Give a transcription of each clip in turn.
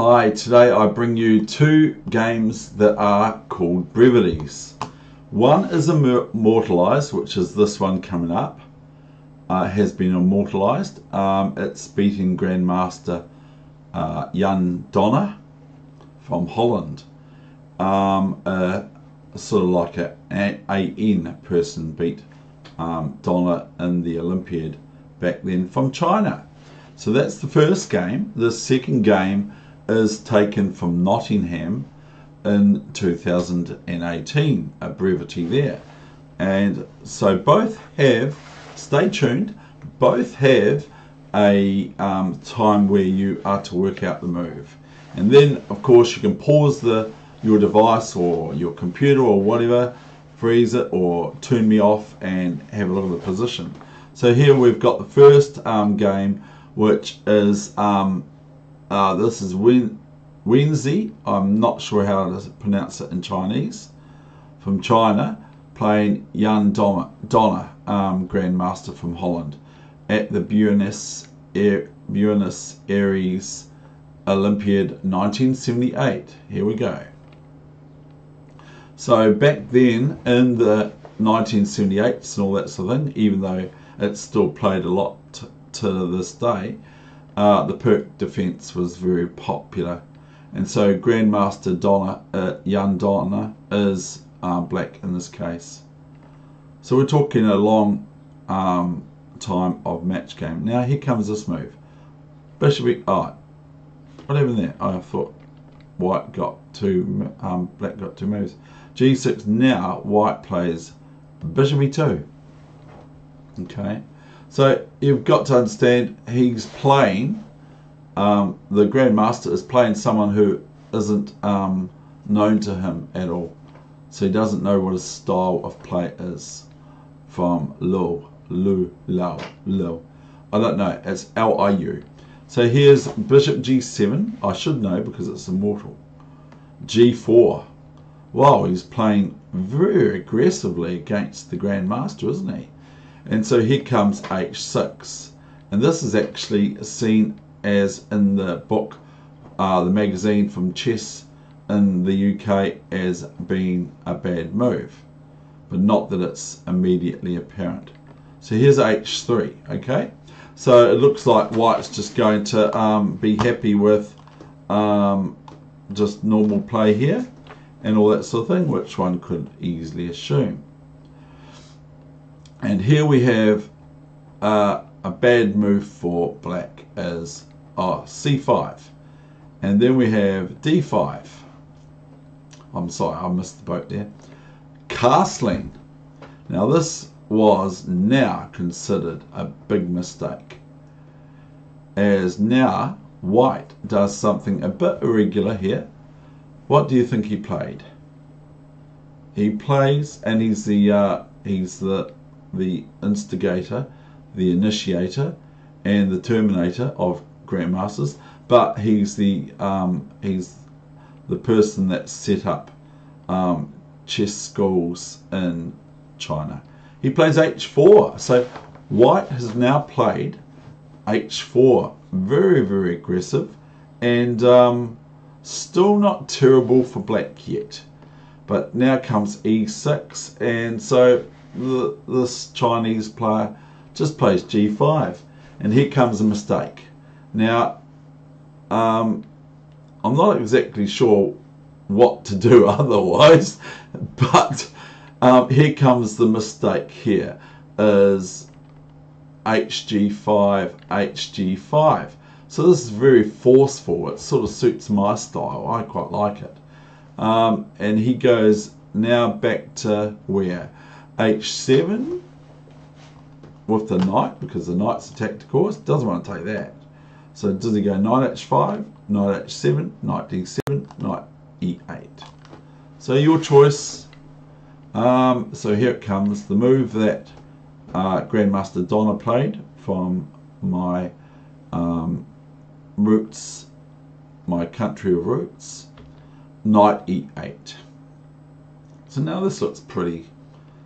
Hi, today I bring you two games that are called brevities. One is immortalized, which is this one coming up. Has been immortalized. It's beating Grandmaster Jan Donner from Holland. Sort of like an AN person beat Donner in the Olympiad back then from China. So that's the first game. The second game is taken from Nottingham in 2018, a brevity there. And so both have, stay tuned, both have a time where you are to work out the move. And then of course you can pause your device or your computer or whatever, freeze it or turn me off and have a look at the position. So here we've got the first game, which is this is Wenzi. I'm not sure how to pronounce it in Chinese. From China, playing Jan Donner, Grandmaster from Holland, at the Buenos Aires Olympiad 1978. Here we go. So back then in the 1978s and all that sort of thing, even though it's still played a lot to this day, the Perk defense was very popular, and so Grandmaster Jan Donner is black in this case. So we're talking a long time of match game. Now here comes this move. Bishop. Oh, what happened there? Oh, I thought white got two, black got two moves. G6. Now white plays Bishop E2. Okay. So you've got to understand he's playing, the Grandmaster is playing someone who isn't known to him at all. So he doesn't know what his style of play is. From Liu. I don't know, it's Liu. So here's Bishop G7, I should know because it's immortal. G4. Wow, he's playing very aggressively against the Grandmaster, isn't he? And so here comes H6, and this is actually seen as in the book, the magazine from Chess in the UK, as being a bad move, but not that it's immediately apparent. So here's H3, okay? So it looks like white's just going to be happy with just normal play here and all that sort of thing, which one could easily assume. And here we have a bad move for black is C5. And then we have D5. I'm sorry, I missed the boat there. Castling. Now this was now considered a big mistake, as now white does something a bit irregular here. What do you think he played? He plays, and he's the instigator, the initiator, and the terminator of Grandmasters, but he's the person that set up chess schools in China. He plays H4, so white has now played H4, very, very aggressive, and still not terrible for black yet. But now comes E6, and so this Chinese player just plays G5, and here comes a mistake. Now I'm not exactly sure what to do otherwise, but here comes the mistake. Here is HG5, HG5. So this is very forceful. It sort of suits my style. I quite like it. And he goes now back to where? H7 with the knight, because the knight's attacked, of course. Doesn't want to take that. So does he go knight H5, knight H7, knight D7, knight E8? So your choice. So here it comes, the move that Grandmaster Donner played from my roots, my country of roots, knight E8. So now this looks pretty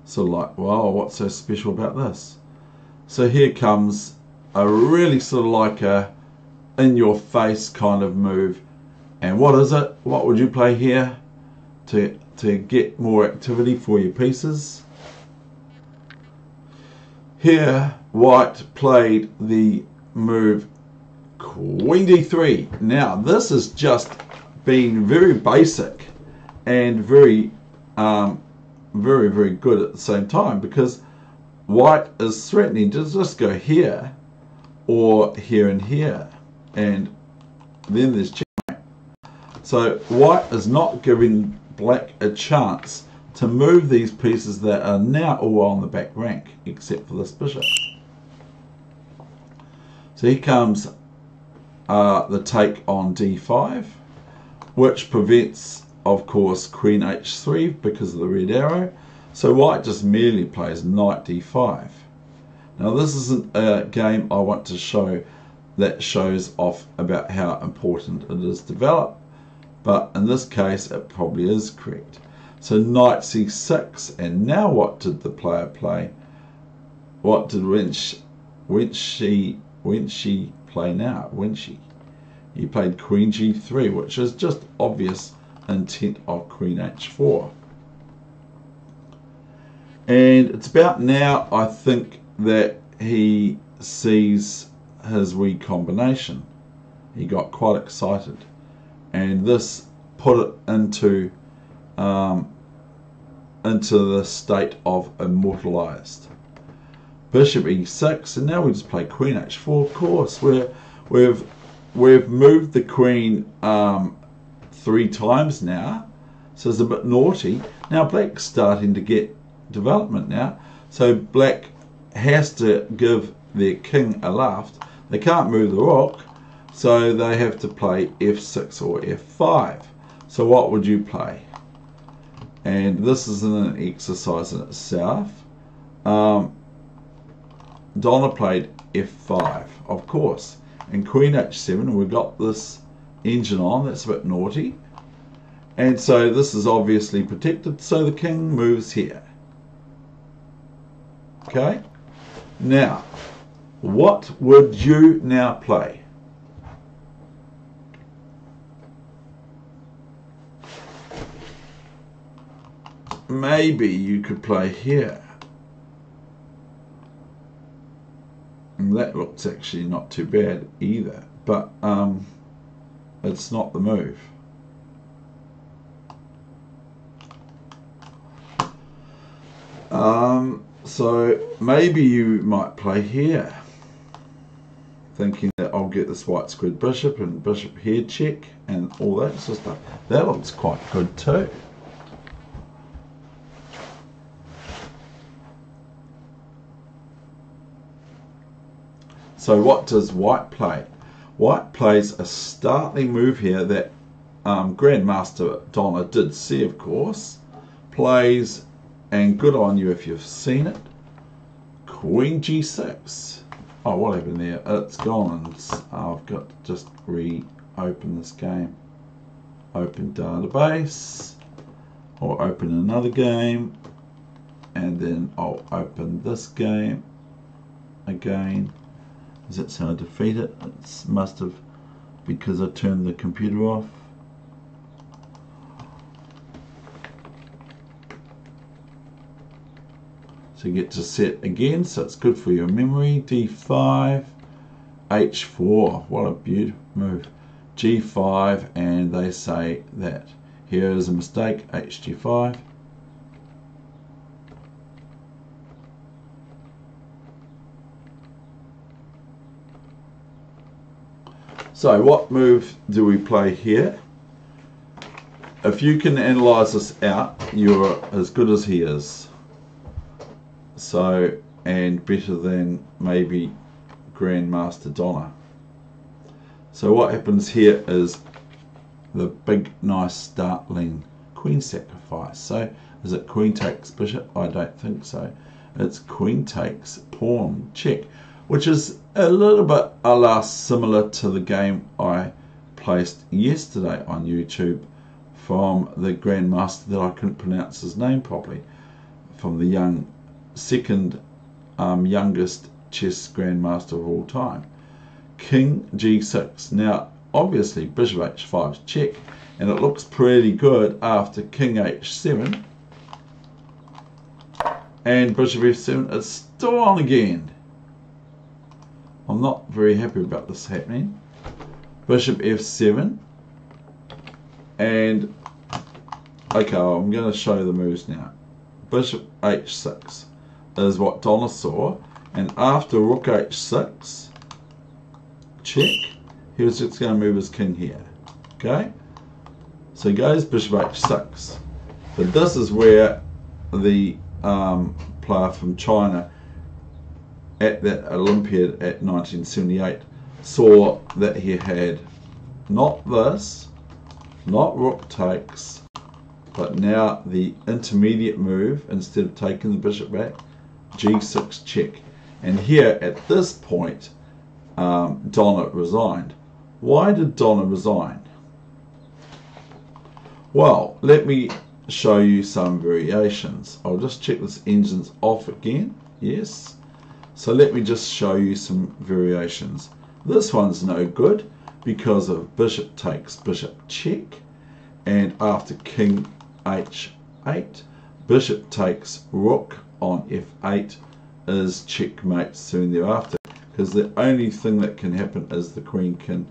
sort of like, wow, what's so special about this? So here comes a really sort of like a in your face kind of move, And what is it? What would you play here to get more activity for your pieces? Here, white played the move Queen D3. Now, this has just been very basic and very, very good at the same time, because white is threatening to just go here or here and here, and then there's checkmate. So white is not giving black a chance to move these pieces that are now all on the back rank, except for this bishop. So here comes the take on d5, which prevents, of course, queen h3 because of the red arrow. So white just merely plays knight d5. Now this isn't a game I want to show that shows off about how important it is to develop, but in this case it probably is correct. So knight c6, and now what did the player play? What did Wenshi play now? He played queen g3, which is just obvious intent of queen h4. And it's about now, I think, that he sees his wee combination. He got quite excited, and this put it into the state of immortalized. Bishop e6, and now we just play queen h4. Of course, we've moved the queen 3 times now, so it's a bit naughty. Now black's starting to get development now, so black has to give their king a left. They can't move the rook, so they have to play f6 or f5. So what would you play? And this is an exercise in itself. Donna played f5, of course, and queen h7. We've got this engine on, that's a bit naughty, and so this is obviously protected, so the king moves here. Okay, now what would you now play? Maybe you could play here, and that looks actually not too bad either, but it's not the move. So maybe you might play here, thinking that I'll get this white squared bishop and bishop here check and all that sort of stuff. That looks quite good too. So what does white play? White plays a startling move here that Grandmaster Donna did see, of course. Plays, and good on you if you've seen it, queen g6. Oh, what happened there? It's gone, and I've got to just reopen this game. Open database, or open another game, and then I'll open this game again. Is that how I defeat it? It must have, because I turned the computer off. So you get to set again, so it's good for your memory. d5, h4, what a beautiful move. g5, and they say that here is a mistake, hg5. So what move do we play here? If you can analyze this out, you're as good as he is. So, and better than maybe Grandmaster Donna. So what happens here is the big, nice, startling queen sacrifice. So is it queen takes bishop? I don't think so. It's queen takes pawn check, which is a little bit a la similar to the game I placed yesterday on YouTube from the Grandmaster that I couldn't pronounce his name properly, from the second youngest chess grandmaster of all time. King g6. Now obviously bishop h5 is check, and it looks pretty good after king h7, and bishop f7 is still on again. I'm not very happy about this happening. Bishop f7, and okay, I'm going to show you the moves now. Bishop h6 is what Donna saw, and after rook h6 check, he was just going to move his king here. Okay, so he goes bishop h6, but this is where the player from China at that Olympiad at 1978 saw that he had not this, not rook takes, but now the intermediate move, instead of taking the bishop back, g6 check. And here at this point, Donna resigned. Why did Donna resign? Well, let me show you some variations. I'll just check this engine's off again. Yes. So let me just show you some variations. This one's no good because of bishop takes bishop check, and after king h8, bishop takes rook on f8 is checkmate soon thereafter, because the only thing that can happen is the queen can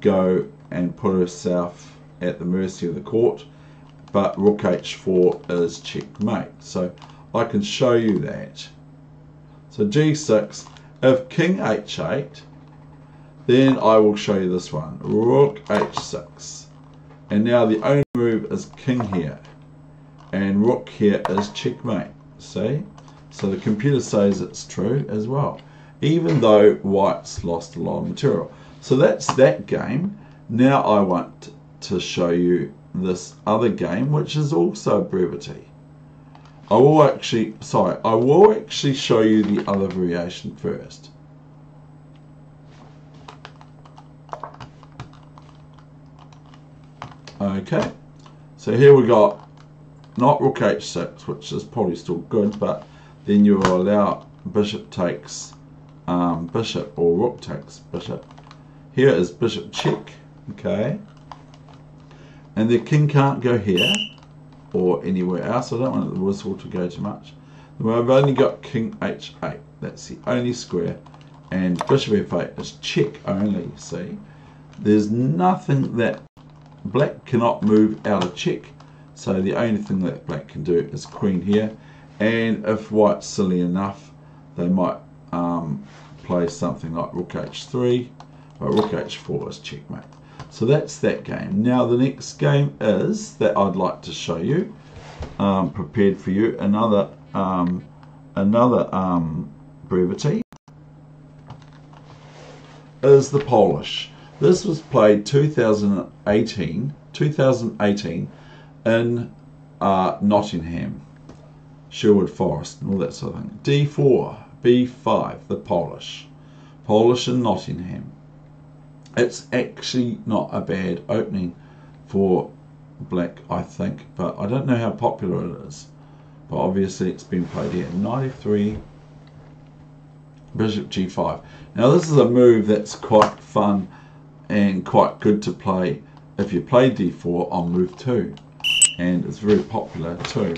go and put herself at the mercy of the court, but rook h4 is checkmate. So I can show you that. So g6, if king h8, then I will show you this one, rook h6, and now the only move is king here, and rook here is checkmate. See, so the computer says it's true as well, even though white's lost a lot of material. So that's that game. Now I want to show you this other game, which is also brevity. I will actually show you the other variation first. Okay, so here we got not rook h6, which is probably still good, but then you will allow bishop takes bishop, or rook takes bishop. Here is bishop check, okay, and the king can't go here or anywhere else. I don't want the whistle to go too much. I've only got king h8, that's the only square, and bishop f8 is check only. See, there's nothing that black cannot move out of check, so the only thing that black can do is queen here, and if white's silly enough, they might play something like rook h3, but rook h4 is checkmate. So that's that game. Now the next game is that I'd like to show you, prepared for you, another brevity, is the Polish. This was played 2018 in Nottingham, Sherwood Forest and all that sort of thing. D4, B5, the Polish in Nottingham. It's actually not a bad opening for black, I think, but I don't know how popular it is. But obviously it's been played here. 93, bishop g5. Now this is a move that's quite fun and quite good to play if you play d4 on move 2, and it's very popular too.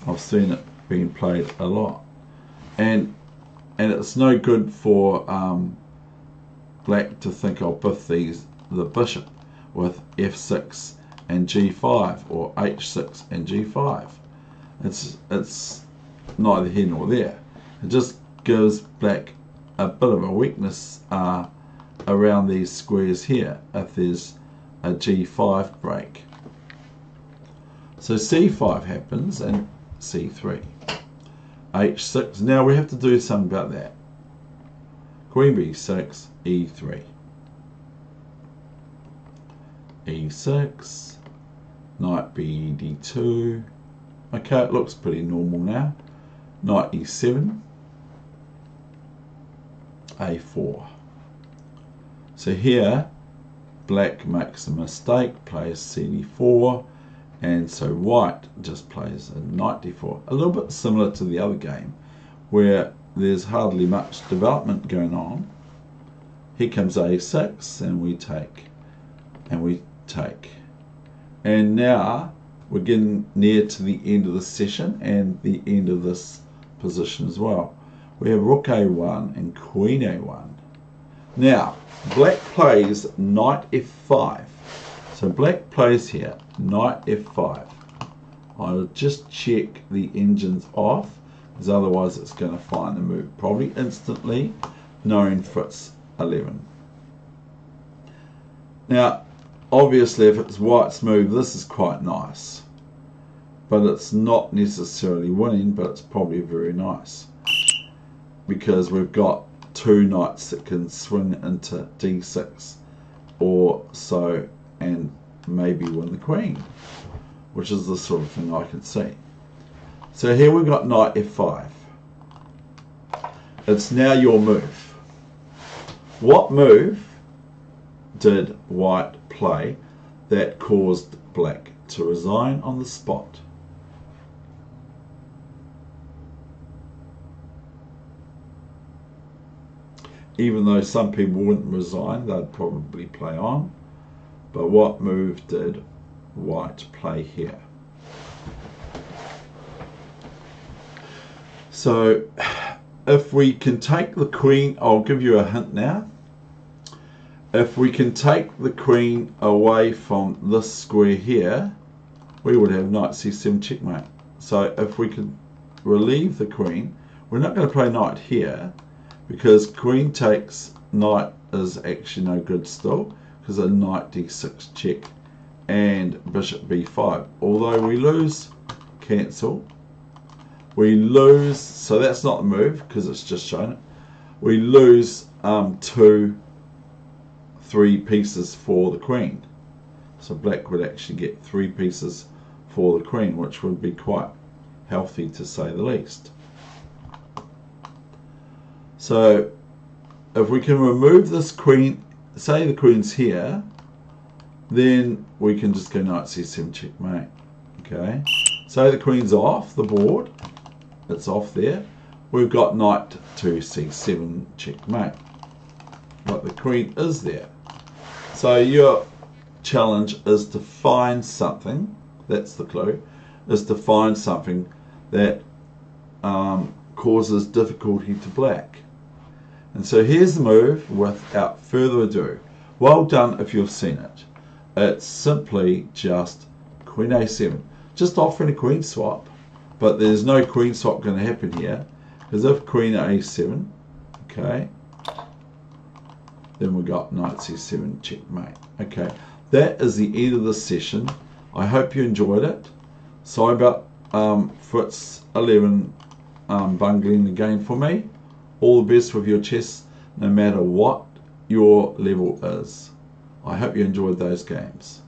I've seen it being played a lot, and it's no good for black to think I'll biff the bishop with f6 and g5, or h6 and g5. It's neither here nor there. It just gives black a bit of a weakness around these squares here if there's a g5 break. So c5 happens, and c3, h6. Now we have to do something about that. Queen b6, e3, e6, knight b d2. Okay, it looks pretty normal now. Knight e7, a4. So here black makes a mistake, plays cd4, and so white just plays a knight d4. A little bit similar to the other game where there's hardly much development going on. Here comes a6, and we take and we take. And now we're getting near to the end of the session and the end of this position as well. We have rook a1 and queen a1. Now, black plays knight f5. So black plays here, knight f5. I'll just check the engines off, because otherwise it's going to find the move probably instantly, knowing Fritz 11. Now, obviously if it's white's move, this is quite nice. But it's not necessarily winning, but it's probably very nice. Because we've got two knights that can swing into d6 or so, and maybe win the queen, which is the sort of thing I can see. So here we've got knight f5. It's now your move. What move did white play that caused black to resign on the spot? Even though some people wouldn't resign, they'd probably play on. But what move did white play here? So if we can take the queen, I'll give you a hint now. If we can take the queen away from this square here, we would have knight c7 checkmate. So if we could relieve the queen, we're not going to play knight here, because queen takes knight is actually no good still, because a knight d6 check and bishop b5. Although we lose, cancel. We lose, so that's not the move because it's just shown it. We lose 2, 3 pieces for the queen. So black would actually get 3 pieces for the queen, which would be quite healthy to say the least. So if we can remove this queen, say the queen's here, then we can just go knight c7 checkmate. Okay, so the queen's off the board, it's off there. We've got knight to c7 checkmate, but the queen is there. So your challenge is to find something, that's the clue, is to find something that causes difficulty to black. And so here's the move without further ado. Well done if you've seen it. It's simply just queen a7, just offering a queen swap, but there's no queen swap going to happen here, because if queen a7, okay, then we got knight c7 checkmate. Okay, that is the end of this session. I hope you enjoyed it. Sorry about Fritz 11 bungling the game for me. All the best with your chess, no matter what your level is. I hope you enjoyed those games.